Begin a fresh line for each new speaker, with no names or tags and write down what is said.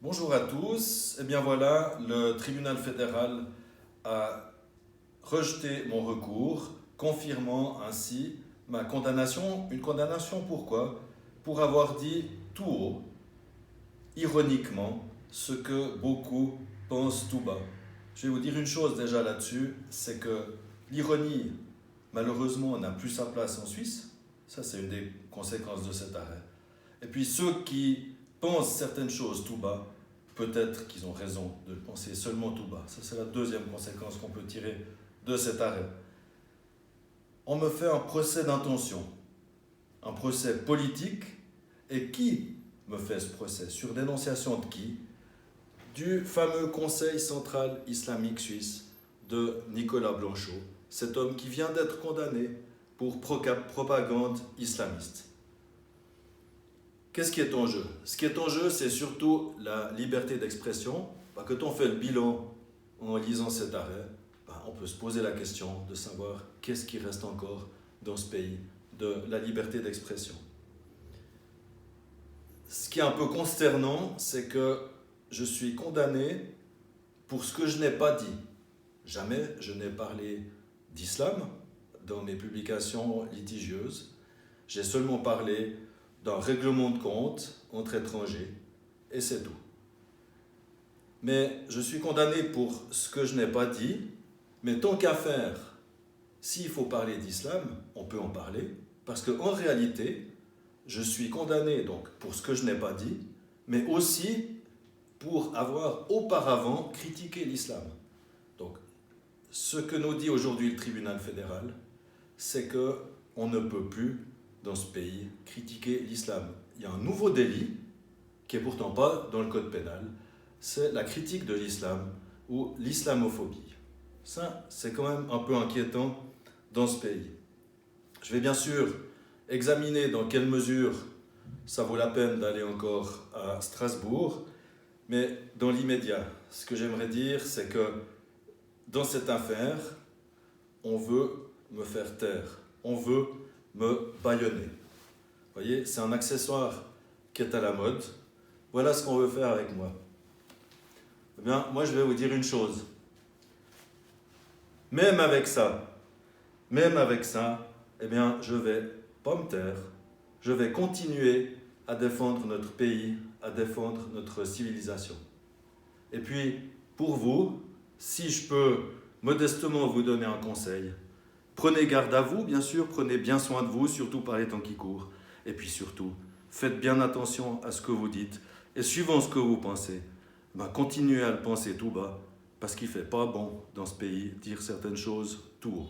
Bonjour à tous. Eh bien voilà, le tribunal fédéral a rejeté mon recours, confirmant ainsi ma condamnation. Une condamnation pourquoi? Pour avoir dit tout haut, ironiquement, ce que beaucoup pensent tout bas. Je vais vous dire une chose déjà là-dessus, c'est que l'ironie, malheureusement, n'a plus sa place en Suisse. Ça, c'est une des conséquences de cet arrêt. Et puis ceux qui pensent certaines choses tout bas, peut-être qu'ils ont raison de le penser seulement tout bas. Ça, c'est la deuxième conséquence qu'on peut tirer de cet arrêt. On me fait un procès d'intention, un procès politique, et qui me fait ce procès? Sur dénonciation de qui? Du fameux Conseil central islamique suisse de Nicolas Blanchot, cet homme qui vient d'être condamné pour propagande islamiste. Qu'est-ce qui est en jeu? Ce qui est en jeu, c'est surtout la liberté d'expression. Quand on fait le bilan en lisant cet arrêt, on peut se poser la question de savoir qu'est-ce qui reste encore dans ce pays de la liberté d'expression. Ce qui est un peu consternant, c'est que je suis condamné pour ce que je n'ai pas dit. Jamais je n'ai parlé d'islam dans mes publications litigieuses. J'ai seulement parlé d'un règlement de compte entre étrangers, et c'est tout. Mais je suis condamné pour ce que je n'ai pas dit, mais tant qu'à faire, s'il faut parler d'islam, on peut en parler, parce qu'en réalité, je suis condamné donc pour ce que je n'ai pas dit, mais aussi pour avoir auparavant critiqué l'islam. Donc, ce que nous dit aujourd'hui le tribunal fédéral, c'est qu'on ne peut plus, dans ce pays, critiquer l'islam. Il y a un nouveau délit, qui est pourtant pas dans le code pénal, c'est la critique de l'islam ou l'islamophobie. Ça, c'est quand même un peu inquiétant dans ce pays. Je vais bien sûr examiner dans quelle mesure ça vaut la peine d'aller encore à Strasbourg, mais dans l'immédiat, ce que j'aimerais dire, c'est que dans cette affaire, on veut me faire taire, on veut me bâillonner. Vous voyez, c'est un accessoire qui est à la mode. Voilà ce qu'on veut faire avec moi. Eh bien, moi je vais vous dire une chose. Même avec ça, eh bien, je vais pas me taire. Je vais continuer à défendre notre pays, à défendre notre civilisation. Et puis, pour vous, si je peux modestement vous donner un conseil, prenez garde à vous, bien sûr, prenez bien soin de vous, surtout par les temps qui courent. Et puis surtout, faites bien attention à ce que vous dites. Et suivant ce que vous pensez, continuez à le penser tout bas, parce qu'il ne fait pas bon dans ce pays dire certaines choses tout haut.